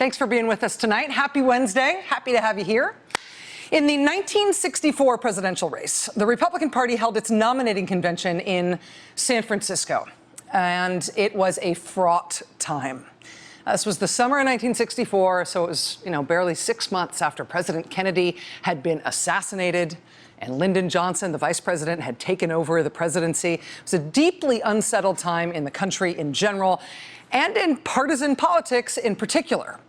Thanks for being with us tonight. Happy Wednesday. Happy to have you here. In the 1964 presidential race, the Republican Party held its nominating convention in San Francisco, and it was a fraught time. This was the summer of 1964, so it was, barely 6 months after President Kennedy had been assassinated and Lyndon Johnson, the vice president, had taken over the presidency. It was a deeply unsettled time in the country in general and in partisan politics in particular.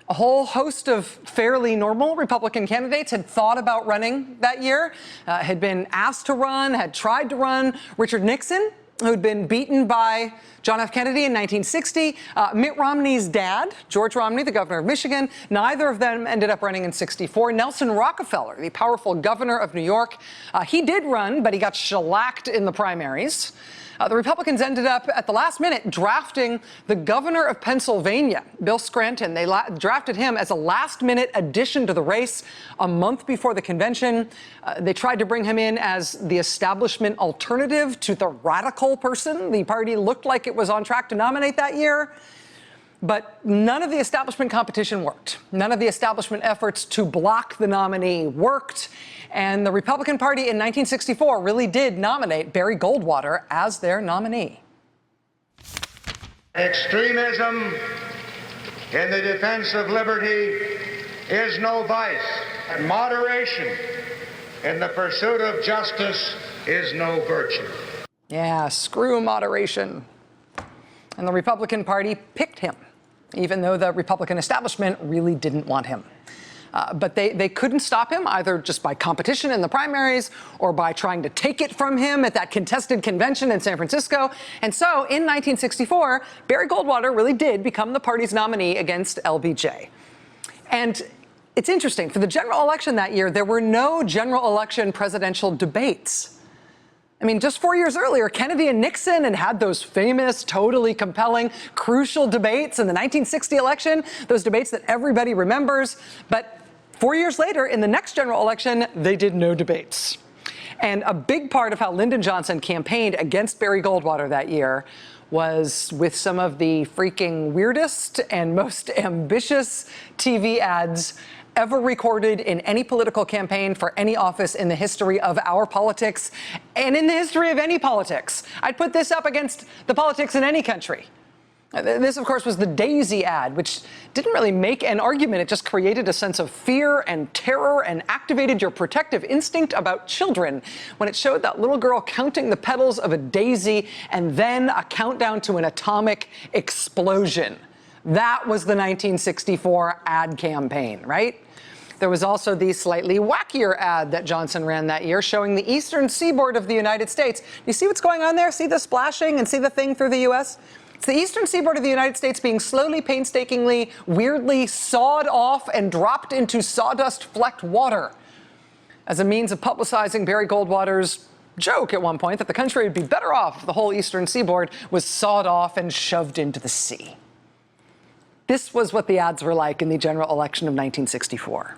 A whole host of fairly normal Republican candidates had thought about running that year, had been asked to run, had tried to run. Richard Nixon, who'd been beaten by John F. Kennedy in 1960, Mitt Romney's dad, George Romney, the governor of Michigan. Neither of them ended up running in '64. Nelson Rockefeller, the powerful governor of New York, he did run, but he got shellacked in the primaries. The Republicans ended up at the last minute drafting the governor of Pennsylvania, Bill Scranton. They drafted him as a last-minute addition to the race a month before the convention. They tried to bring him in as the establishment alternative to the radical person the party looked like it was on track to nominate that year. But none of the establishment competition worked. None of the establishment efforts to block the nominee worked. And the Republican Party in 1964 really did nominate Barry Goldwater as their nominee. Extremism in the defense of liberty is no vice, and moderation in the pursuit of justice is no virtue. Yeah, screw moderation. And the Republican Party picked him, even though the Republican establishment really didn't want him. But they couldn't stop him, either just by competition in the primaries or by trying to take it from him at that contested convention in San Francisco. And so in 1964, Barry Goldwater really did become the party's nominee against LBJ. And it's interesting, for the general election that year, there were no general election presidential debates. I mean, just 4 years earlier, Kennedy and Nixon had those famous, totally compelling, crucial debates in the 1960 election, those debates that everybody remembers. But 4 years later, in the next general election, they did no debates. And a big part of how Lyndon Johnson campaigned against Barry Goldwater that year was with some of the freaking weirdest and most ambitious TV ads ever recorded in any political campaign for any office in the history of our politics and in the history of any politics. I'd put this up against the politics in any country. This, of course, was the Daisy ad, which didn't really make an argument. It just created a sense of fear and terror and activated your protective instinct about children when it showed that little girl counting the petals of a daisy and then a countdown to an atomic explosion. That was the 1964 ad campaign, right? There was also the slightly wackier ad that Johnson ran that year showing the eastern seaboard of the United States. You see what's going on there? See the splashing and see the thing through the U.S.? It's the eastern seaboard of the United States being slowly, painstakingly, weirdly sawed off and dropped into sawdust-flecked water as a means of publicizing Barry Goldwater's joke at one point that the country would be better off if the whole eastern seaboard was sawed off and shoved into the sea. This was what the ads were like in the general election of 1964.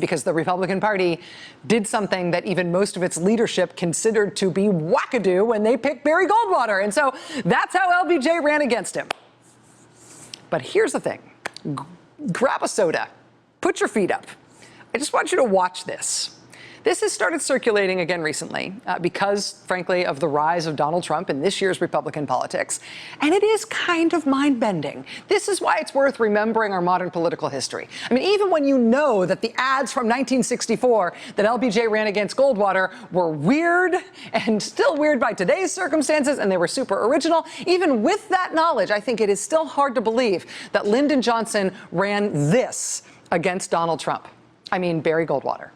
Because the Republican Party did something that even most of its leadership considered to be wackadoo when they picked Barry Goldwater. And so that's how LBJ ran against him. But here's the thing. Grab a soda. Put your feet up. I just want you to watch this. This has started circulating again recently because, frankly, of the rise of Donald Trump in this year's Republican politics. And it is kind of mind-bending. This is why it's worth remembering our modern political history. I mean, even when you know that the ads from 1964 that LBJ ran against Goldwater were weird and still weird by today's circumstances, and they were super original, even with that knowledge, I think it is still hard to believe that Lyndon Johnson ran this against Donald Trump. I mean, Barry Goldwater.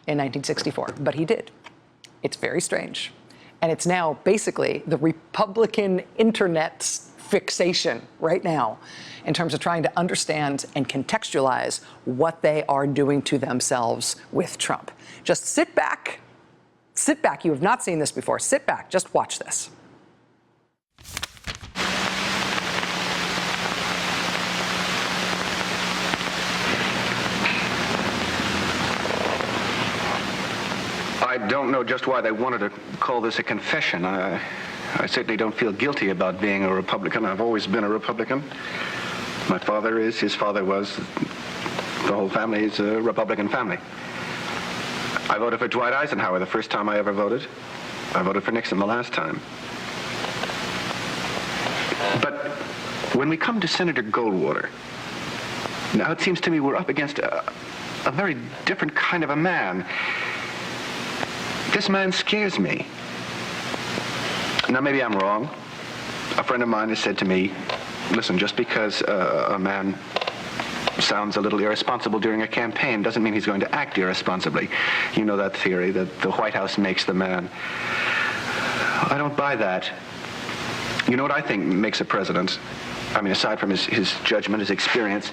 In 1964, but he did. It's very strange. And it's now basically the Republican internet's fixation right now in terms of trying to understand and contextualize what they are doing to themselves with Trump. Just sit back. Sit back. You have not seen this before. Sit back. Just watch this. I don't know just why they wanted to call this a confession. I certainly don't feel guilty about being a Republican. I've always been a Republican. My father is, his father was, the whole family is a Republican family. I voted for Dwight Eisenhower the first time I ever voted. I voted for Nixon the last time. But when we come to Senator Goldwater, now it seems to me we're up against a very different kind of a man. This man scares me. Now, maybe I'm wrong. A friend of mine has said to me, listen, just because a man sounds a little irresponsible during a campaign doesn't mean he's going to act irresponsibly. You know that theory, that the White House makes the man. I don't buy that. You know what I think makes a president? I mean, aside from his judgment, his experience,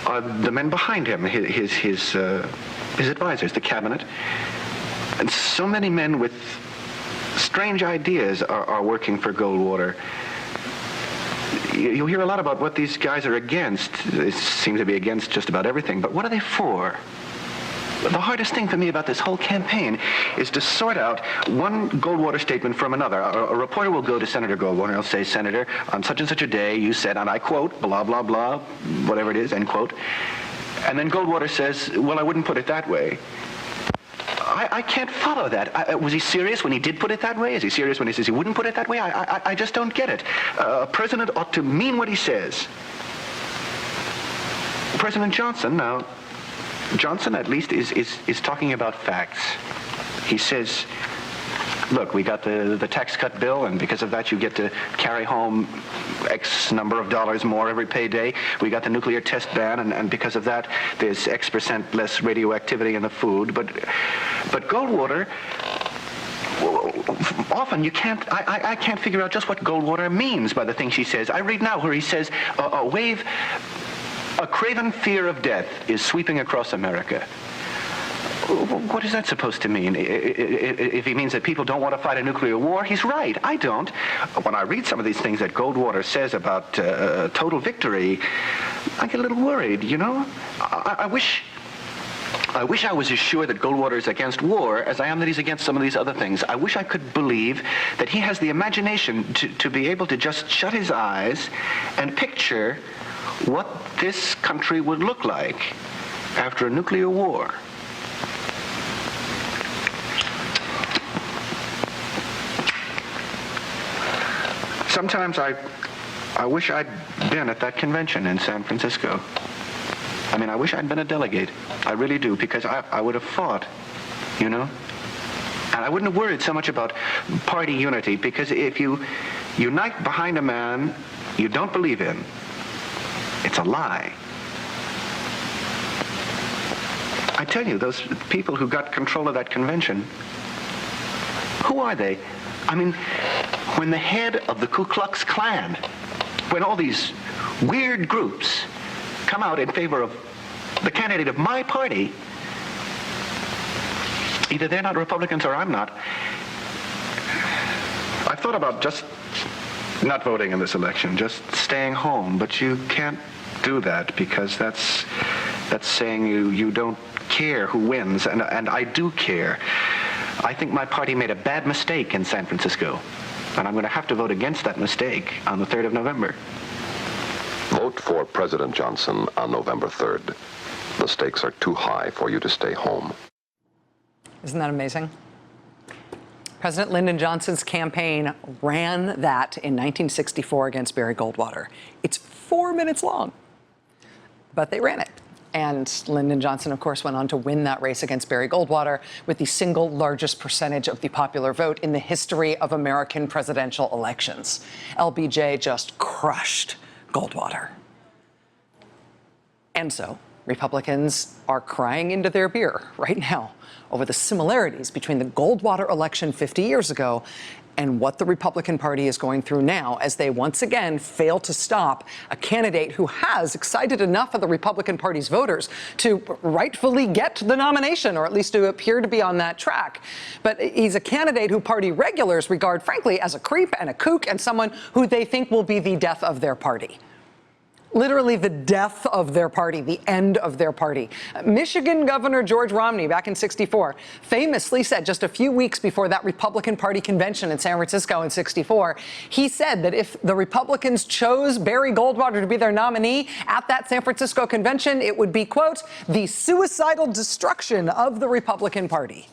are the men behind him, his advisors, the cabinet. And so many men with strange ideas are working for Goldwater. You'll hear a lot about what these guys are against. They seem to be against just about everything, but what are they for? The hardest thing for me about this whole campaign is to sort out one Goldwater statement from another. A reporter will go to Senator Goldwater and he'll say, Senator, on such and such a day, you said, and I quote, blah, blah, blah, whatever it is, end quote. And then Goldwater says, well, I wouldn't put it that way. I can't follow that. Was he serious when he did put it that way? Is he serious when he says he wouldn't put it that way? I just don't get it. A president ought to mean what he says. President Johnson, now, Johnson at least is talking about facts. He says, look, we got the tax cut bill, and because of that you get to carry home X number of dollars more every payday. We got the nuclear test ban, and because of that there's X% less radioactivity in the food. But Goldwater, often you can't, I can't figure out just what Goldwater means by the things she says. I read now where he says, a craven fear of death is sweeping across America. What is that supposed to mean? If he means that people don't want to fight a nuclear war, he's right. I don't. When I read some of these things that Goldwater says about total victory, I get a little worried, you know? I wish I was as sure that Goldwater is against war as I am that he's against some of these other things. I wish I could believe that he has the imagination to be able to just shut his eyes and picture what this country would look like after a nuclear war. Sometimes I wish I'd been at that convention in San Francisco. I mean, I wish I'd been a delegate. I really do, because I would have fought, you know? And I wouldn't have worried so much about party unity, because if you unite behind a man you don't believe in, it's a lie. I tell you, those people who got control of that convention, who are they? I mean, when the head of the Ku Klux Klan, when all these weird groups come out in favor of the candidate of my party, either they're not Republicans or I'm not. I've thought about just not voting in this election, just staying home, but you can't do that, because that's saying you don't care who wins, and I do care. I think my party made a bad mistake in San Francisco, and I'm going to have to vote against that mistake on the 3rd of November. Vote for President Johnson on November 3rd. The stakes are too high for you to stay home. Isn't that amazing? President Lyndon Johnson's campaign ran that in 1964 against Barry Goldwater. It's 4 minutes long, but they ran it. And Lyndon Johnson, of course, went on to win that race against Barry Goldwater with the single largest percentage of the popular vote in the history of American presidential elections. LBJ just crushed Goldwater. And so Republicans are crying into their beer right now over the similarities between the Goldwater election 50 years ago and what the Republican Party is going through now, as they once again fail to stop a candidate who has excited enough of the Republican Party's voters to rightfully get the nomination, or at least to appear to be on that track. But he's a candidate who party regulars regard, frankly, as a creep and a kook and someone who they think will be the death of their party. literally the death of their party, the end of their party. Michigan Governor George Romney, back in '64, famously said just a few weeks before that Republican Party convention in San Francisco in '64, he said that if the Republicans chose Barry Goldwater to be their nominee at that San Francisco convention, it would be, quote, the suicidal destruction of the Republican Party.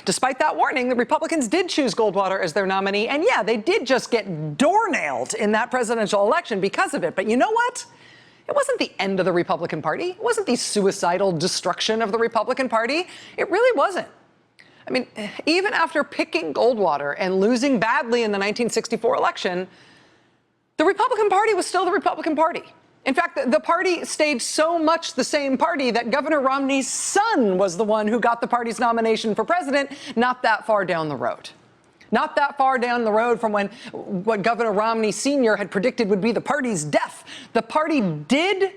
Despite that warning, the Republicans did choose Goldwater as their nominee, and yeah, they did just get door-nailed in that presidential election because of it. But you know what? It wasn't the end of the Republican Party. It wasn't the suicidal destruction of the Republican Party. It really wasn't. I mean, even after picking Goldwater and losing badly in the 1964 election, the Republican Party was still the Republican Party. In fact, the party stayed so much the same party that Governor Romney's son was the one who got the party's nomination for president not that far down the road. Not that far down the road from when what Governor Romney Sr. had predicted would be the party's death. The party did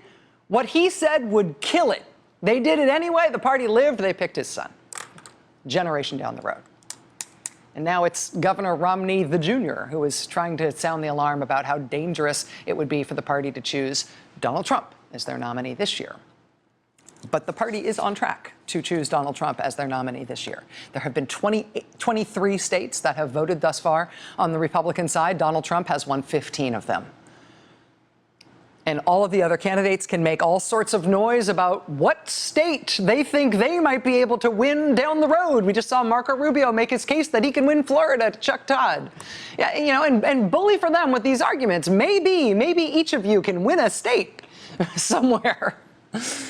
what he said would kill it. They did it anyway. The party lived. They picked his son. Generation down the road. And now it's Governor Romney the Jr. who is trying to sound the alarm about how dangerous it would be for the party to choose Donald Trump as their nominee this year. But the party is on track to choose Donald Trump as their nominee this year. There have been 23 states that have voted thus far on the Republican side. Donald Trump has won 15 of them. And all of the other candidates can make all sorts of noise about what state they think they might be able to win down the road. We just saw Marco Rubio make his case that he can win Florida to Chuck Todd. Yeah, you know, and bully for them with these arguments. Maybe each of you can win a state somewhere.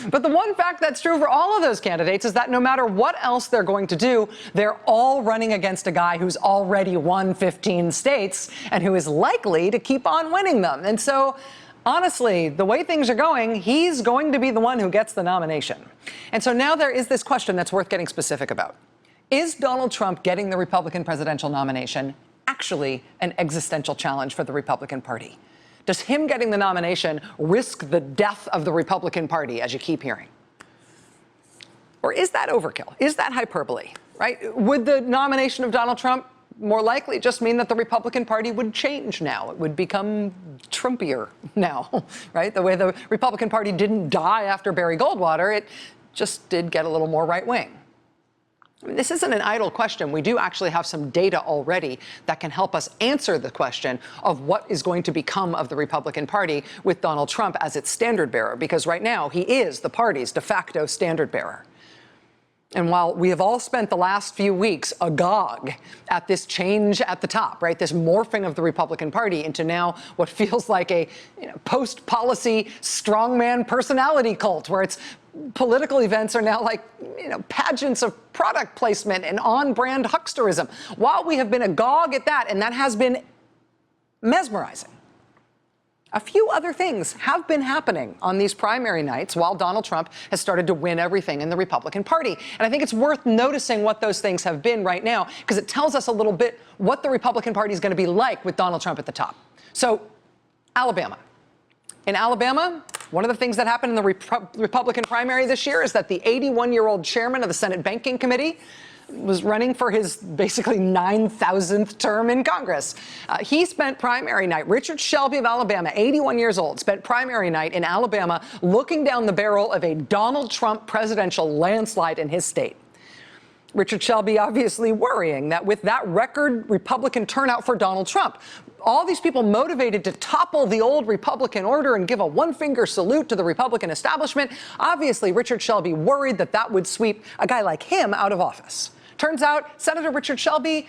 But the one fact that's true for all of those candidates is that no matter what else they're going to do, they're all running against a guy who's already won 15 states and who is likely to keep on winning them. And so, honestly, the way things are going, he's going to be the one who gets the nomination. And so now there is this question that's worth getting specific about. Is Donald Trump getting the Republican presidential nomination actually an existential challenge for the Republican Party? Does him getting the nomination risk the death of the Republican Party, as you keep hearing? Or is that overkill? Is that hyperbole, right? Would the nomination of Donald Trump more likely just mean that the Republican Party would change now? It would become Trumpier now, right? The way the Republican Party didn't die after Barry Goldwater, it just did get a little more right-wing. I mean, this isn't an idle question. We do actually have some data already that can help us answer the question of what is going to become of the Republican Party with Donald Trump as its standard bearer, because right now he is the party's de facto standard bearer. And while we have all spent the last few weeks agog at this change at the top, right, this morphing of the Republican Party into now what feels like a post-policy strongman personality cult, where its political events are now like pageants of product placement and on-brand hucksterism. While we have been agog at that, and that has been mesmerizing, a few other things have been happening on these primary nights while Donald Trump has started to win everything in the Republican Party. And I think it's worth noticing what those things have been right now, because it tells us a little bit what the Republican Party is going to be like with Donald Trump at the top. So, Alabama. In Alabama, one of the things that happened in the Republican primary this year is that the 81-year-old chairman of the Senate Banking Committee was running for his basically 9,000th term in Congress. He spent primary night, Richard Shelby of Alabama, 81 years old, spent primary night in Alabama looking down the barrel of a Donald Trump presidential landslide in his state. Richard Shelby obviously worrying that with that record Republican turnout for Donald Trump, all these people motivated to topple the old Republican order and give a one-finger salute to the Republican establishment, obviously Richard Shelby worried that that would sweep a guy like him out of office. Turns out Senator Richard Shelby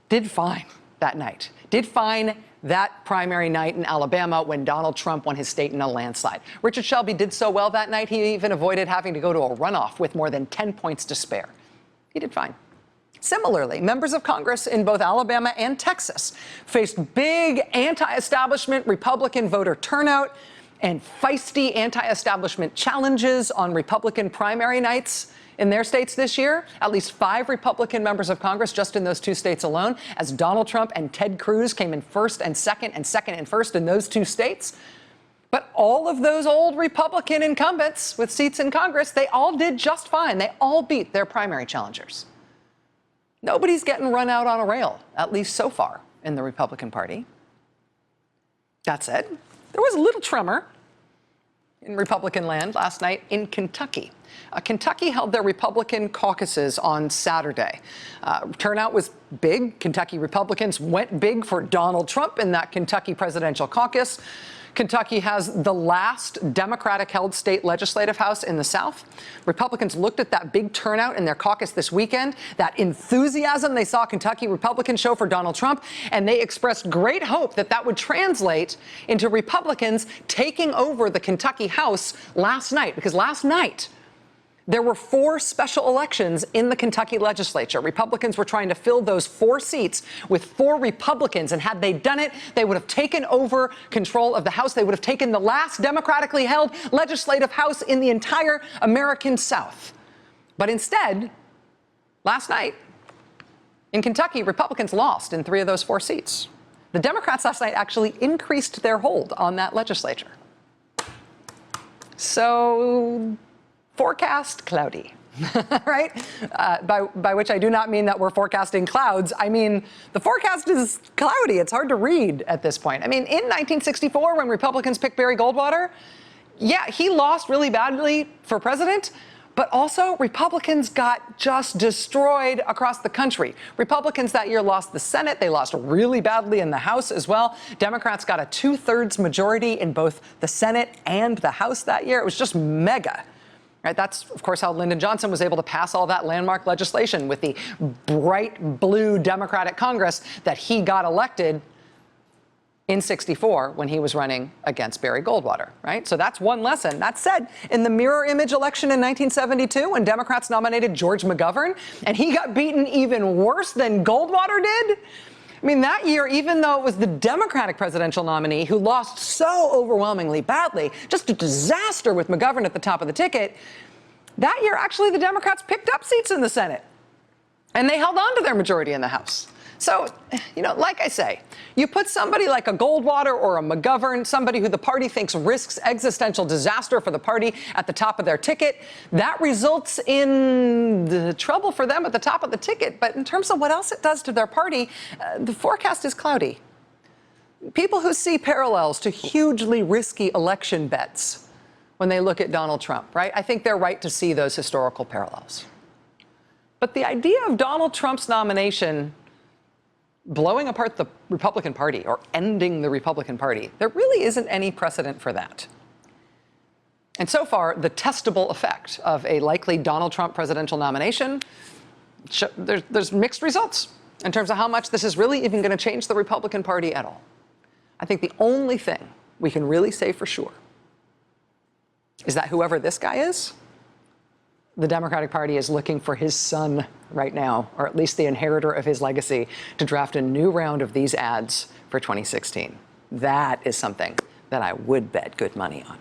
did fine that night, did fine that primary night in Alabama when Donald Trump won his state in a landslide. Richard Shelby did so well that night, he even avoided having to go to a runoff with more than 10 points to spare. He did fine. Similarly, members of Congress in both Alabama and Texas faced big anti-establishment Republican voter turnout and feisty anti-establishment challenges on Republican primary nights in their states this year. At least 5 Republican members of Congress just in those 2 states alone, as Donald Trump and Ted Cruz came in first and second and first in those 2 states. But all of those old Republican incumbents with seats in Congress, they all did just fine. They all beat their primary challengers. Nobody's getting run out on a rail, at least so far, in the Republican Party. That said, there was a little tremor in Republican land last night in Kentucky. Kentucky held their Republican caucuses on Saturday. Turnout was big. Kentucky Republicans went big for Donald Trump in that Kentucky presidential caucus. Kentucky has the last Democratic-held state legislative house in the South. Republicans looked at that big turnout in their caucus this weekend, that enthusiasm they saw Kentucky Republicans show for Donald Trump, and they expressed great hope that that would translate into Republicans taking over the Kentucky House last night. Because last night, there were 4 special elections in the Kentucky legislature. Republicans were trying to fill those 4 seats with 4 Republicans. And had they done it, they would have taken over control of the House. They would have taken the last democratically held legislative House in the entire American South. But instead, last night in Kentucky, Republicans lost in 3 of those 4 seats. The Democrats last night actually increased their hold on that legislature. So forecast cloudy, right? By which I do not mean that we're forecasting clouds. I mean, the forecast is cloudy. It's hard to read at this point. I mean, in 1964, when Republicans picked Barry Goldwater, yeah, he lost really badly for president, but also Republicans got just destroyed across the country. Republicans that year lost the Senate. They lost really badly in the House as well. Democrats got a 2/3 majority in both the Senate and the House that year. It was just mega. Right, that's, of course, how Lyndon Johnson was able to pass all that landmark legislation with the bright blue Democratic Congress that he got elected in '64 when he was running against Barry Goldwater, right? So that's one lesson. That said, in the mirror image election in 1972, when Democrats nominated George McGovern, and he got beaten even worse than Goldwater did, I mean, that year, even though it was the Democratic presidential nominee who lost so overwhelmingly badly, just a disaster with McGovern at the top of the ticket, that year, actually, the Democrats picked up seats in the Senate, and they held on to their majority in the House. So, you know, like I say, you put somebody like a Goldwater or a McGovern, somebody who the party thinks risks existential disaster for the party at the top of their ticket, that results in the trouble for them at the top of the ticket. But in terms of what else it does to their party, the forecast is cloudy. People who see parallels to hugely risky election bets when they look at Donald Trump, right? I think they're right to see those historical parallels. But the idea of Donald Trump's nomination blowing apart the Republican Party or ending the Republican Party, there really isn't any precedent for that. And so far, the testable effect of a likely Donald Trump presidential nomination, there's mixed results in terms of how much this is really even going to change the Republican Party at all. I think the only thing we can really say for sure is that whoever this guy is, the Democratic Party is looking for his son right now, or at least the inheritor of his legacy, to draft a new round of these ads for 2016. That is something that I would bet good money on.